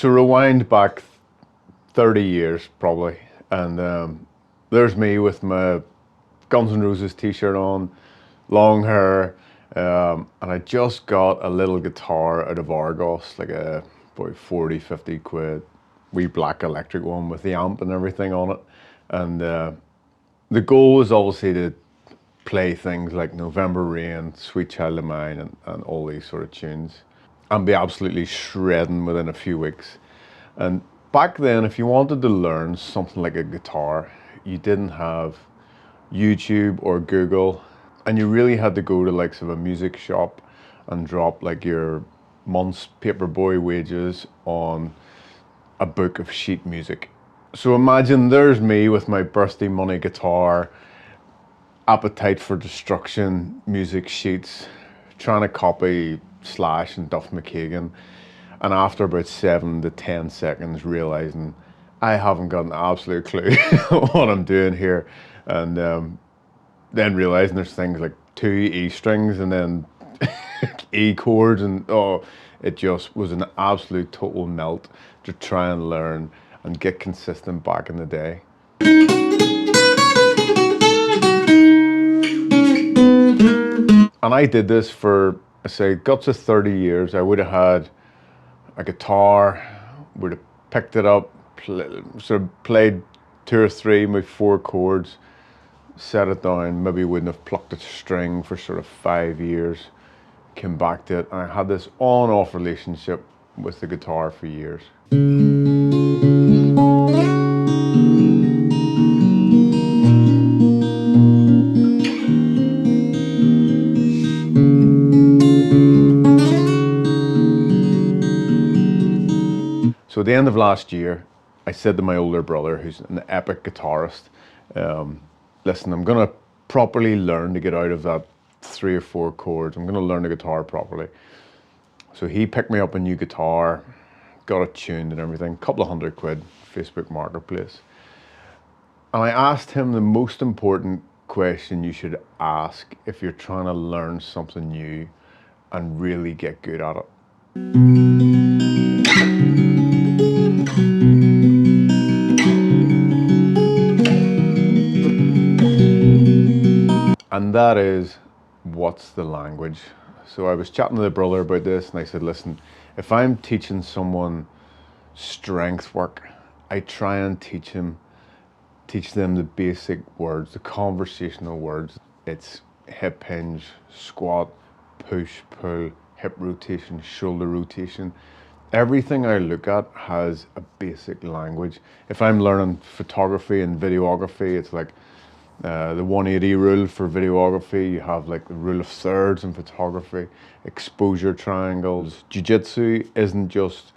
So rewind back 30 years probably, and there's me with my Guns N' Roses t-shirt on, long hair, and I just got a little guitar out of Argos, like a about 40, 50 quid, wee black electric one with the amp and everything on it. And the goal was obviously to play things like November Rain, Sweet Child of Mine, and all these sort of tunes, and be absolutely shredding within a few weeks. And back then, if you wanted to learn something like a guitar, you didn't have YouTube or Google, and you really had to go to likes of a music shop and drop like your month's paperboy wages on a book of sheet music. So imagine there's me with my birthday money guitar, Appetite for Destruction music sheets, trying to copy Slash and Duff McKagan, and after about 7 to 10 seconds realizing I haven't got an absolute clue what I'm doing here, and then realizing there's things like 2 E strings and then E chords, and oh, it just was an absolute total melt to try and learn and get consistent back in the day. And I did this for, I say, guts of 30 years. I would have had a guitar, would have picked it up, sort of played 2 or 3, maybe 4 chords, set it down, maybe wouldn't have plucked a string for sort of 5 years, came back to it, and I had this on-off relationship with the guitar for years. So at the end of last year, I said to my older brother, who's an epic guitarist, listen, I'm gonna properly learn to get out of that 3 or 4 chords. I'm gonna learn the guitar properly. So he picked me up a new guitar, got it tuned and everything, couple of £100, Facebook Marketplace. And I asked him the most important question you should ask if you're trying to learn something new and really get good at it. And that is, what's the language? So I was chatting to the brother about this, and I said, listen, if I'm teaching someone strength work, I try and teach them the basic words, the conversational words. It's hip hinge, squat, push, pull, hip rotation, shoulder rotation. Everything I look at has a basic language. If I'm learning photography and videography, it's like the 180 rule for videography. You have like the rule of thirds in photography, exposure triangles. Jiu Jitsu isn't just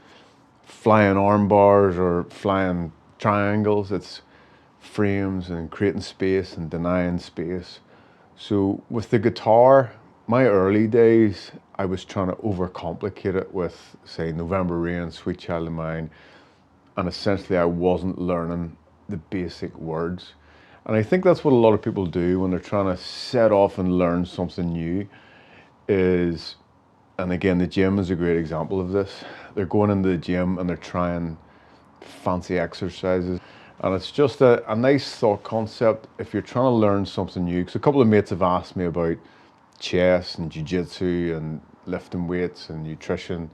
flying arm bars or flying triangles, it's frames and creating space and denying space. So with the guitar, my early days, I was trying to overcomplicate it with, say, November Rain, Sweet Child of Mine, and essentially I wasn't learning the basic words. And I think that's what a lot of people do when they're trying to set off and learn something new is, and again, the gym is a great example of this. They're going into the gym and they're trying fancy exercises. And it's just a nice thought concept if you're trying to learn something new. Because a couple of mates have asked me about chess and jiu-jitsu and lifting weights and nutrition,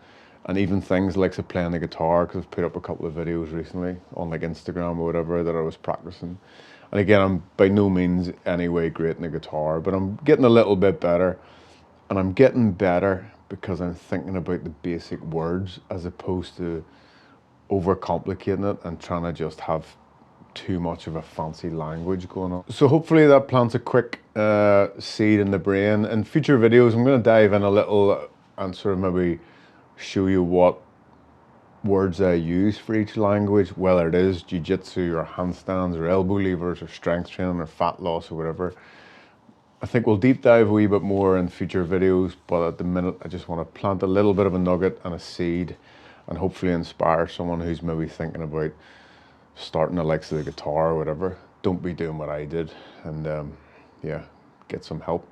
and even things like playing the guitar, because I've put up a couple of videos recently on like Instagram or whatever that I was practicing. And again, I'm by no means anyway great in the guitar, but I'm getting a little bit better. And I'm getting better because I'm thinking about the basic words as opposed to overcomplicating it and trying to just have too much of a fancy language going on. So hopefully that plants a quick seed in the brain. In future videos, I'm going to dive in a little and sort of maybe show you what words I use for each language, whether it is jiu-jitsu or handstands or elbow levers or strength training or fat loss or whatever. I think we'll deep dive a wee bit more in future videos, but at the minute I just want to plant a little bit of a nugget and a seed and hopefully inspire someone who's maybe thinking about starting the likes of the guitar or whatever. Don't be doing what I did, and yeah, get some help.